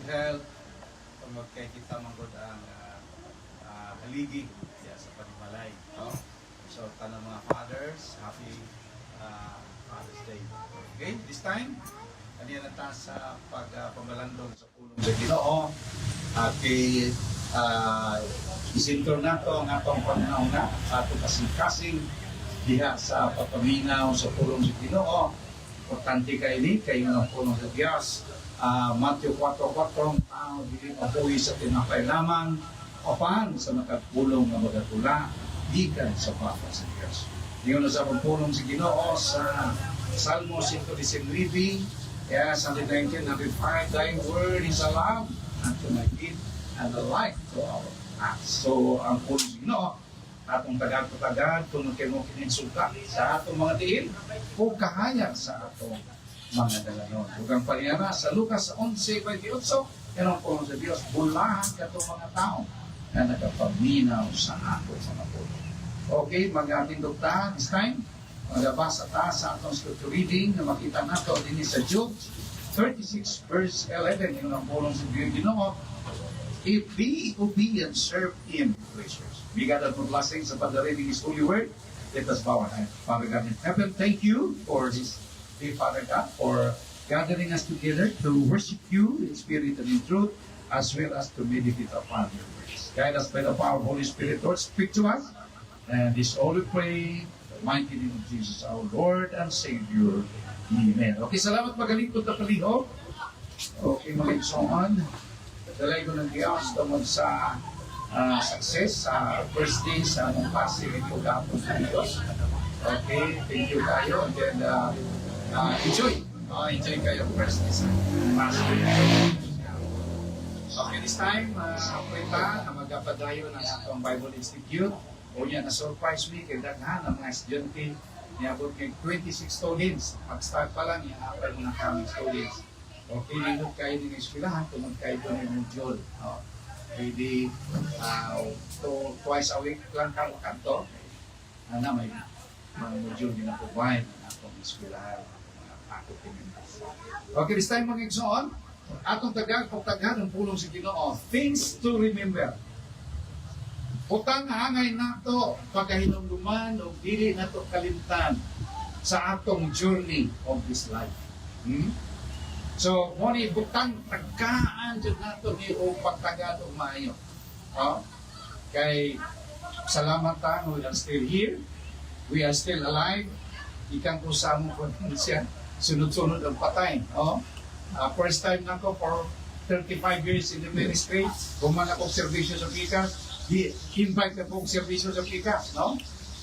good health, tungod kay kita manggod ang haligi sa panimalay. No? So, tanang mga fathers, happy Father's Day. Okay, this time, kanina na ta sa pagpamalandong sa pulong sa Ginoo. At isintor na ito ang atong panahuna sa atong kasing-kasing diha sa papaminaw sa pulong sa Ginoo. Importante kayo ni, kayo ng pulong sa Diyos. Matthew 4:4, tao dili mabuhi sa tinapay lamang, apan sa nakatulong na magatula, gikan sa papa sa Diyos. Ngayon na sa pagpulong sa Ginoo sa Salmo 119, yes, 119, 105, Thy word is a lamp unto my feet and a light to our paths. So, ang pulong sa Ginoo, atong tagad-tagad, kung mo kininsulta sa atong mga tiil, o kahayag sa atong mga dalanon. Huwag paliyara sa Lucas 11:28, yan ang pulong sa Diyos, bulahan ka itong mga tao na nagapaminaw sa ato mga pulong. Okay, mag-atindog ta this time. Maglabas ta sa atong scripture reading na makita nato din sa Job 36 verse 11, yung ang pulong sa Ginoo. If be obedient, serve Him, pleasures. Be God of blessings upon the reading His holy word. Let us bow our head. Father God in heaven, thank you for this day, Father God, for gathering us together to worship you in spirit and in truth, as well as to meditate upon your words. Guide us by the power of Holy Spirit, Lord. Speak to us. And this all we pray, in the mighty name of Jesus, our Lord and Savior. Amen. Okay, salamat magalingkod na palihog. Okay, mag-igsoon. Dalay ko ng Diyos tungkol sa success sa first day sa anong klase ito gapon sa Diyos. Okay, thank you kayo. And then, enjoy. Enjoy kayo first day sa klase. Okay, this time, kita na magpadayo ng atong Bible Institute. O yan, na-surprise me kay daghan ng mga estudyante niabot kay 26 students. Pag-start pa lang, i-apply mo ng kaming students. Okay, nindot kayo din ng eskwelahan, tumag kayo doon ng module. Pwede twice a week lang ka makanto. May mga module din na provide na atong eskwelahan, mga faculty members. Okay, this time mga igsoon, atong pagtaghan ng pulong sa Ginoo. Things to remember. Utang hangay nato pagkahinumduman o dili nato kalimtan sa atong journey of this life. So, muna butang tagkaan dyan nato ni o pagtagad o maayo. Kay salamat ta, we are still here. We are still alive. Ikang kusamo ko din siya. Sunod-sunod ang patay. First time na ko for 35 years in the ministry. Kuman ako servisyo sa Pikas. Invite na pong servisyo sa Pikas, no?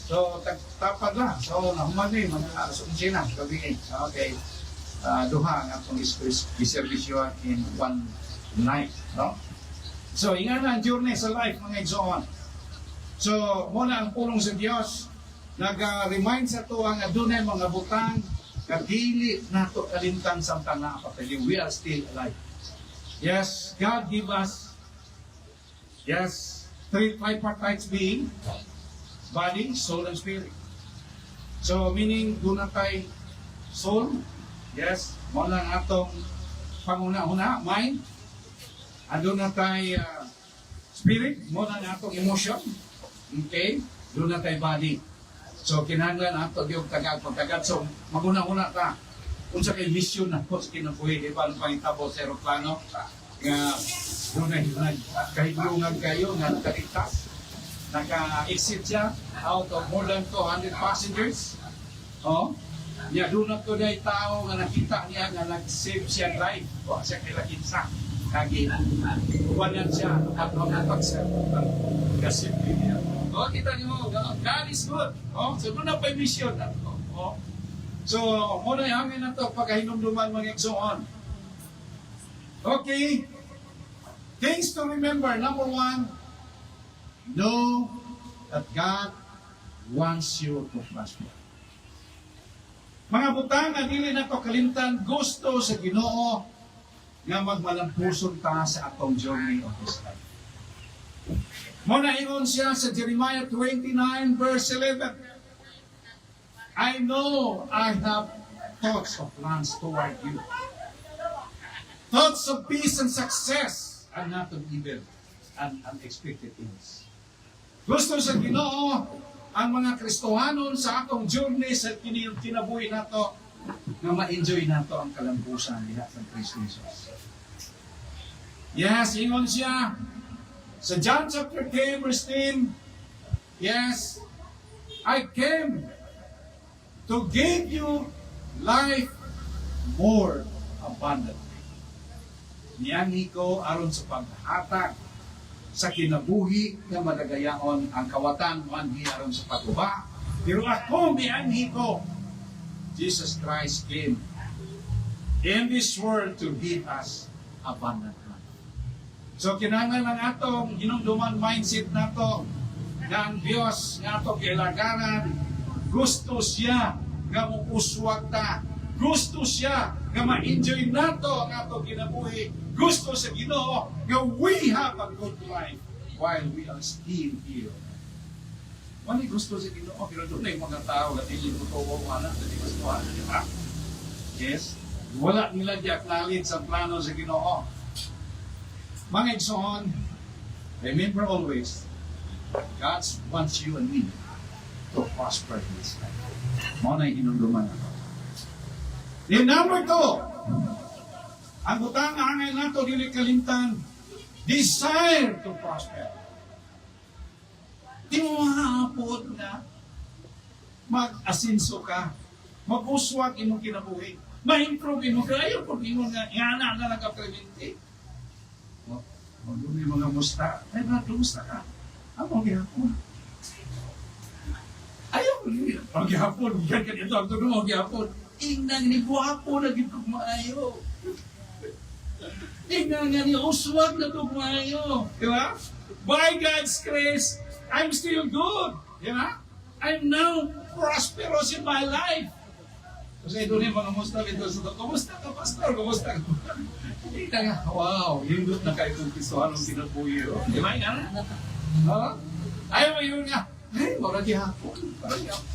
So, tapad na. So, nahuman na mga alas 11 na. Okay. Duha ang atong servisyo in one night, no? So, ingan na ang journey sa life, mga igsoon. So, muna ang pulong sa Diyos, nag-remind sa ito ang adunay mga butang, kadili na ito kalimtan sa tanang kapatid. We are still alive. Yes, God give us, three tripartite being, body, soul, and spirit. So, meaning, doon na tayo soul, yes, mo lang atong panguna-una, mind, doon na tayo spirit, mo lang atong emotion, okay, doon na tayo body. So, kinahanglan ato yung tagad. So, maguna-una ta, kung sa kayo mission na po, sa kinabuhi, iba ang pangitabo sa aeroplano, nga doon na kahigulungan kayo nga nakaligtas. Naka-exit siya out of more than 200 passengers. Niya doon na to dahil tao nga nakita niya nga nag-save siya life. Siya kilakitsa. Kuwanan siya at pag-save. Kasi niya. Kita niyo, God is good. So doon na pa yung mission na to. So, muna yung hangin na to pagkahinumduman mga igsoon. Okay. Things to remember. Number one, know that God wants you to prosper. Mga butang na dili na to kalimtan, gusto sa Ginoo nga magmalampuson ta sa atong journey of this life. Muna ingon siya sa Jeremiah 29 verse 11. I know I have thoughts of plans toward you. thoughts of peace and success, and not of evil and unexpected things. Gusto sa Ginoo ang mga Kristohanon sa atong journey sa kinabuhi nato na ma-enjoy nato ang kalambusan diha sa Kristo Jesus. Yes, ingon siya sa John chapter 10 verse 10. Yes, I came to give you life more abundantly. Niyangi ko aron sa paghatag sa kinabuhi nga madagayaon ang kawatan manhi aron sa patuba. Pero ako mianhi ko, Jesus Christ came in this world to give us abundant life. So kinahanglan lang atong hinumduman mindset nato nga ang Dios nga atong kilagaran, gusto siya nga muuswag ta, gusto siya nga ma-enjoy nato ang atong kinabuhi, gusto sa Ginoo nga we have a good life while we are still here. Wala gusto sa Ginoo, pero doon na yung mga tao na hindi ko tuwa na sa gustuhan, di ba? Yes, wala nila di-acknowledge sa plano sa Ginoo. Mga igsoon, remember always, God wants you and me to prosper in this life. Mo na hinunduman ako. Then number 2, ang butang angay nato dili kalimtan, desire to prosper. Di mo mahapot na mag-asinso ka, mag-uswag imong kinabuhi, ma-improve imong kayo kung imong nga ingana na nagka-prevente. Magdumi mga musta, ay musta ka. Ang gihapon. Ayaw ko niya. Ang gihapon, yan ka dito, ang tulong ang gihapon. Ingnan ni guwapo na gitugmaayo. Ingnan nga ni uswag na tugmaayo. Di ba? By God's grace, I'm still good. Di ba? I'm now prosperous in my life. Kasi doon yung mga musta dito sa ito, kumusta ka, pastor? Kumusta ka? Hindi na nga, wow, yung doon na kayo kung kistuhan ng pinabuhi. Di ba nga? Ha? Ayaw mo yun nga. Ay, marag hapon.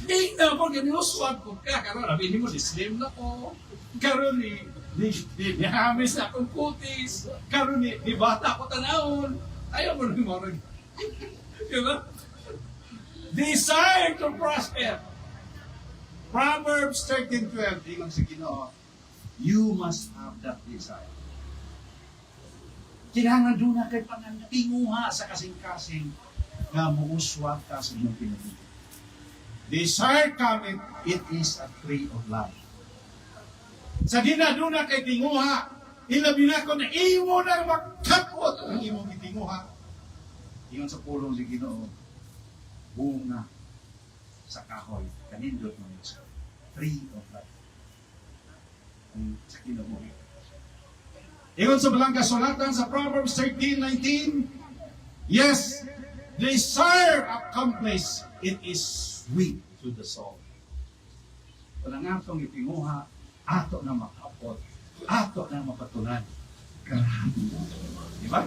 Eh, na po, ganyan uswag ko ka. Karoon, abinin mo, slim na ko. Karoon, ni hamis na akong kutis. Karoon, ni bata ko tanawon. Ayaw mo rin marag. Diba? Desire to prosper. Proverbs 13:12, ingon sa Ginoo, you must have that desire. Kailangan doon na kay pangangatinguha sa kasing-kasing nga muuswag ka sa inyong pinabuhi. Desire cometh, it is a tree of life. Sa dinaduna kay tinguha, ilabi na ko na imo na magkapot ang imong itinguha. Ingon sa pulong si Ginoo, bunga sa kahoy, kanindot mo sa tree of life. Sa kinabuhi. Ingon sa balang kasulatan sa Proverbs 13:19, yes, desire accomplished, it is sweet to the soul. Kung ang atong itinguha, ato na makapot, ato na mapatunan. Grabe. Diba?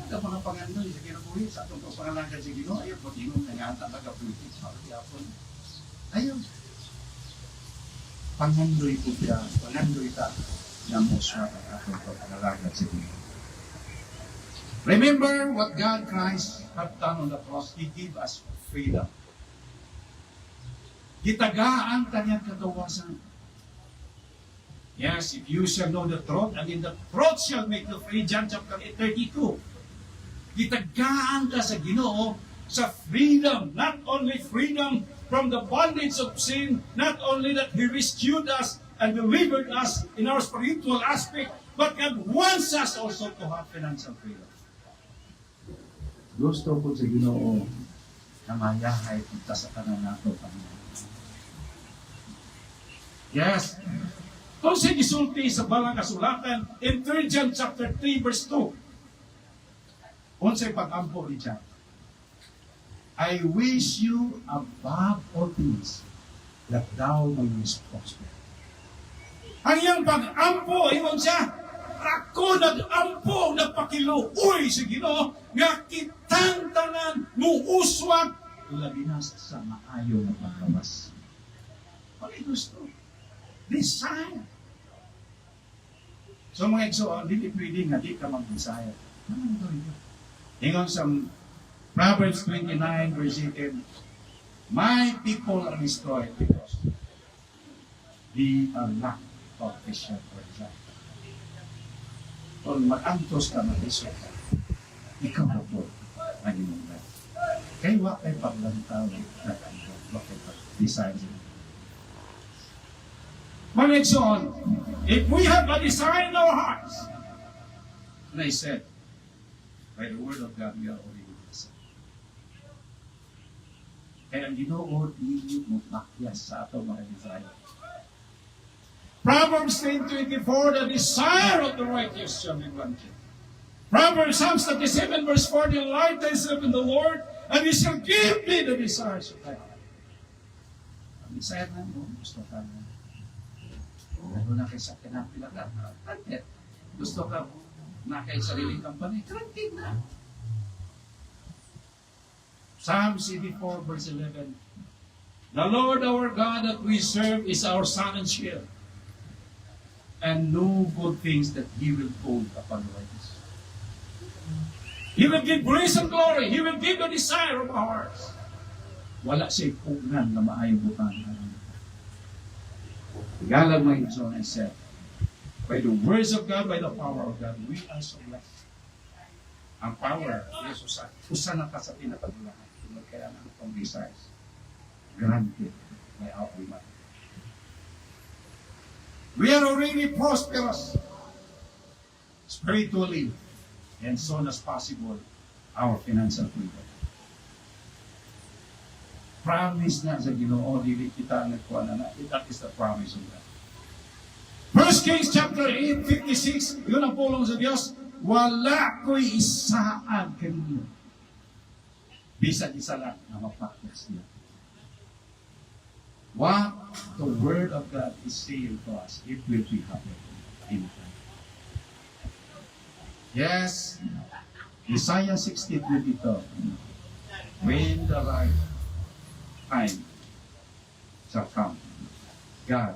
Ang mga pangandoy sa kinabuhi, sa atong pangalagan sa Ginoo, ayaw po tingong nanganta taga-politik sa kapon. Ayaw. Pangandoy po siya, pangandoy ta, na mo siya ang atong pangalagan sa Ginoo. Remember what God Christ had done on the cross. He gave us freedom. Gitagaan kanyang katawasan. Yes, if you shall know the truth, and in the truth shall make you free. John chapter 8:32. Gitagaan ka sa Ginoo sa freedom. Not only freedom from the bondage of sin, not only that He rescued us and delivered us in our spiritual aspect, but God wants us also to have financial freedom. Gusto ko sa Ginoo na mayahay punta sa kanan nato, Panginoon. Yes. Kung siya gisulti sa balang kasulatan, in 3 John chapter 3 verse 2, unsay pag-ampo ni John, I wish you above all things that thou mayest prosper. Ang iyang pag-ampo, ingon siya, ako nag-ampo, nagpakiluoy sa Ginoo, nga kitang tanan, muuswag, labi na sa maayo na pagkawas. Pag gusto, desire. So mga igsoon, hindi pwede nga di ka mag-desire. Ano ito ito? Ingon sa Proverbs 29 verse 18, my people are destroyed because they are lack of vision for example. Kung mag-antos ka, mag-isok ka, ikaw na po ang inyong life. Kaya wakay paglantaw na kanto, wakay pag-desire. Mga igsoon, if we have a desire in our hearts, and I said, by the word of God, we are already blessed. Kaya ang Ginoo, hindi mo makyas sa ato mga desire. Proverbs 10:24, the desire of the righteous shall be granted. Proverbs, Psalms 37 verse 4, delight thyself in the Lord, and He shall give thee the desires of thy heart. Ang desire na mo, gusto ka na. Ano na kayo sa kinapilagan? Gusto ka na kayo sariling kampanya? Granted na. Psalms 84 verse 11, the Lord our God that we serve is our sun and shield, and no good things that He will hold upon the righteous. He will give grace and glory. He will give the desire of our hearts. Wala siya pugnan na maayong butang. Galang mo ito, I said, by the words of God, by the power of God, we are so blessed. Ang power, Jesus, usa na ka sa pinakadulahan. Kaya na itong desires. Granted by our Almighty. We are already prosperous spiritually, and soon as possible, our financial freedom. Promise na sa Ginoo, dili kita nagkuha na. That is the promise of God. 1 Kings chapter 8, 56, yun ang pulong sa Diyos, wala ko'y isaan kanino. Bisag isa lang na mapaktas niya. What the Word of God is saying to us, it will be happening in time. Yes, Isaiah 60:22, when the right time shall come, God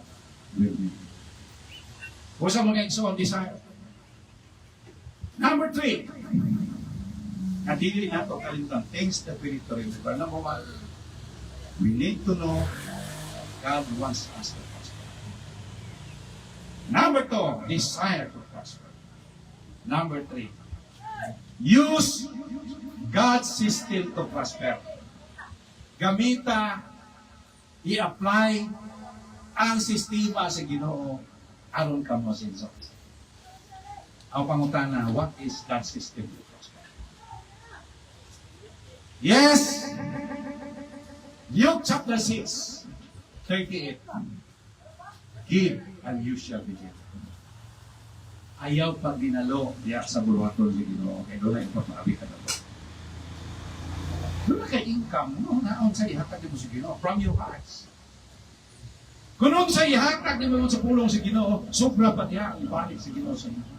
will be. Kung sa mga igsoon desire. Number 3, at hindi nato kalimutan, things that we need to remember. Number 1, we need to know God wants us to prosper. Number 2, desire to prosper. Number 3, use God's system to prosper. Gamita, i-apply ang sistema sa Ginoo aron ka mo sinso. Ang pangutana, what is God's system to prosper? Yes! Luke chapter 6, 38. Give and you shall be given. Ayaw pag ginalo diya sa bulwaton sa Ginoo. Kaya doon na ito maabi ka na ito. Doon na kay income, no? Naon sa ihatag mo sa Ginoo from your hearts. Kung sa ihatag mo sa pulong sa Ginoo, sobra pa diya ang ibalik sa Ginoo sa inyo.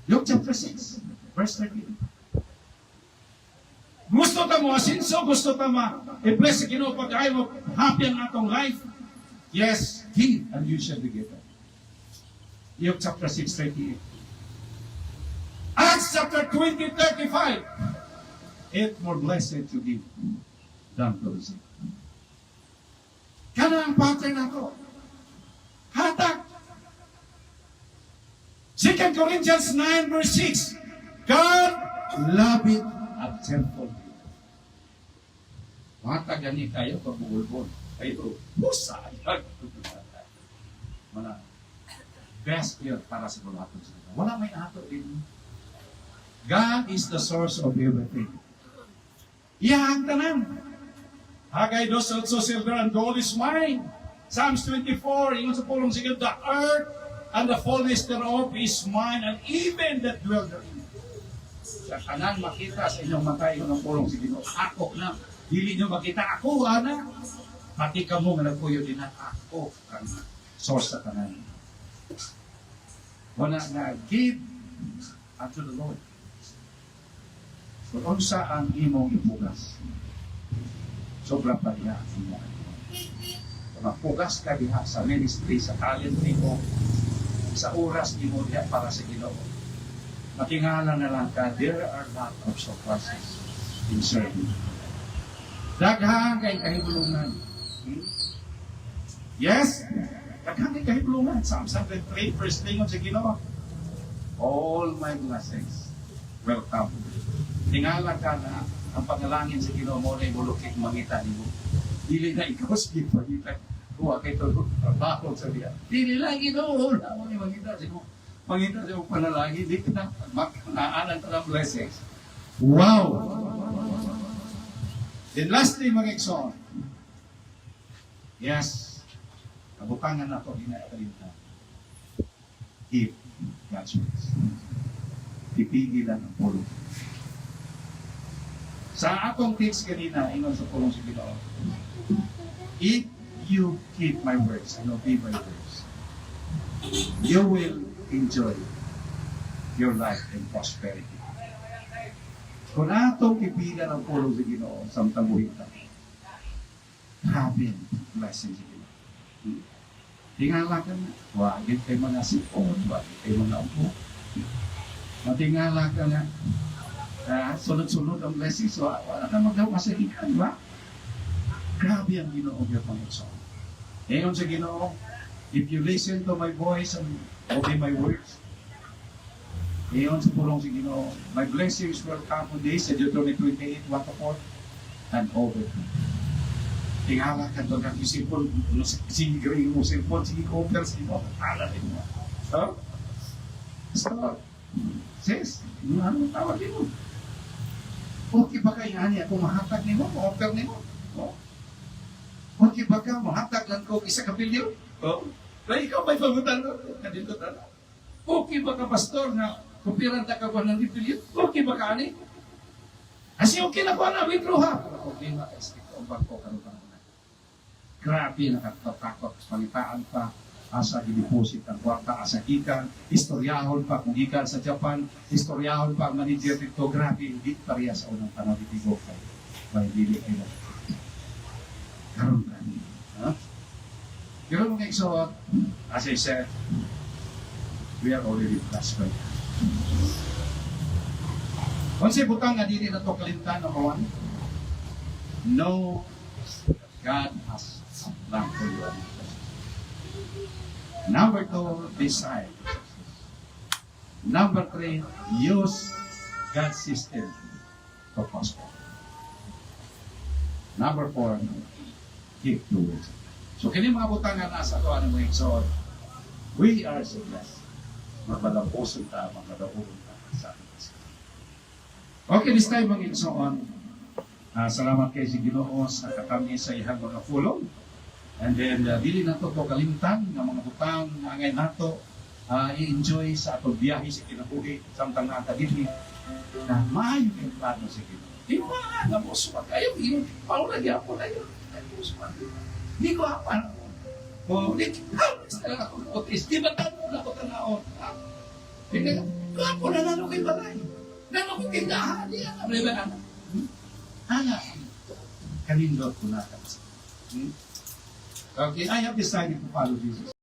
Luke chapter 6, verse 13. Gusto ta mo asinso, gusto ta ma-bless sa Ginoo pag ayaw mo happy ang atong life. Yes, give and you shall be given. Luke chapter 6, 38. Acts chapter 20, 35. It's more blessed to give than to receive. Kana ang pattern ako. Hatag. 2 Corinthians 9 verse 6. God loveth a cheerful giver. Hatag gani kayo pag-uulbon. Kayo, busa. Wala. Best year para sa bulaton sa ito. Wala may ato din. God is the source of everything. Iyahang tanan. Haggai 2:8, silver and gold is mine. Psalms 24, yung sa pulong sigil, the earth and the fullness thereof is mine, and even that dwell therein. Sa kanan makita sa inyong matay ng pulong sigil, ako na. Dili nyo makita, ako ana. Pati ka mo nga nagpuyo din na ako ang source sa kanan. Wala na give unto the Lord. Kung unsa ang imong ipugas, sobra pa diha ang mga. Kung mapugas ka diha sa ministry, sa talent mo, sa oras ni mo diha para sa Ginoo. Matingala na lang ka, there are lot of surprises in serving. Daghang kay kahibulungan. Yes, daghang kay kahibulungan. Psalm 103, verse 3 sa Ginoo. All my blessings will come. Tingala ka na ang pangalangin sa Ginoo mo na ibulukit mangita ni mo. Dili na ikaw sige pagita. Kuha kay tulog trabaho sa diya. Dili lang Ginoo na mo ni mangita sa mo. Mangita sa mo panalangin, di ka na makanaanan ka ng blessings. Wow! Then lastly, mga igsoon. Yes, kabutangan na ito, hinakalimta. If God's ways. Pipigilan ang pulong. Sa akong text kanina, ingon sa pulong si Ginoo, if you keep my words and obey my words, you will enjoy your life in prosperity. Kung atong ipigan ang pulong si Ginoo, samtang buhita, happy blessing si Ginoo. Tingala ka na, wagin kay mga sipon, wagin kay mga upo. Matingala ka na, sunod-sunod ang blessings, wala ka magdaw masalikan, di ba? Grabe ang Ginoo yung Panginoon. Ngayon sa Ginoo, if you listen to my voice and obey my words, ngayon sa pulong si Ginoo, my blessings will come on this, sa Deuteronomy 28, 1-4, and over. Tingala ka doon ang isipon, sinigray mo sipon, sige ko, pero sige ko, ala rin mo. So, sis, ano tawag din mo? Okay ba kayo niya kung mahatag ni mo, ma-offer ni mo? Okay ba ka, mahatag lang ko isa kapilyo? Kaya ikaw may pagutan ko, kadito tala. Okay ba ka, pastor, na kupiranta ka ba ng pilyo? Okay ba ka, ani? Kasi okay na ko na, withdraw ha. Okay na, kasi ito ang bangko ka rin. Grabe, nakatatakot, panitaan pa, asa i-deposit ang kwarta, asa ikan, istoryahon pa, kung ikan sa Japan, istoryahon pa ang manager dito, grabe, hindi pareha sa unang tanong itigo kayo. May dili kayo. Karoon ka niyo. Pero mga iksot, as I said, we are already blessed by God. Kung si butang nga dili na ito kalimtan, number 1, no, God has a plan for you. Number 2, decide. Number 3, use God's system to prosper. Number 4, keep the word. So, kini mga butang nga nasa ito, ano mo yung so, we are so blessed. Magmalapuson ta, magmalapuson ta sa ating kasi. Okay, this time mga igsoon, salamat kay si Ginoo sa katami sa ihang mga pulong. And then, dili na ito kalimtan ng mga butang na ngayon nato i-enjoy sa atong biyahe sa kinabuhi samtang nakadili na maayo yung plano sa Ginoo. Di ba nga mo suwag kayo, yung paula niya po na yun. Hindi ko apan. O, di ba tanong na ko tanaon? Hindi ko ako nanalo kay Balay. Nanalo ko tindahan niya. Ano ba anak? Anak, kalindot ko na. Okay, I have decided to follow Jesus.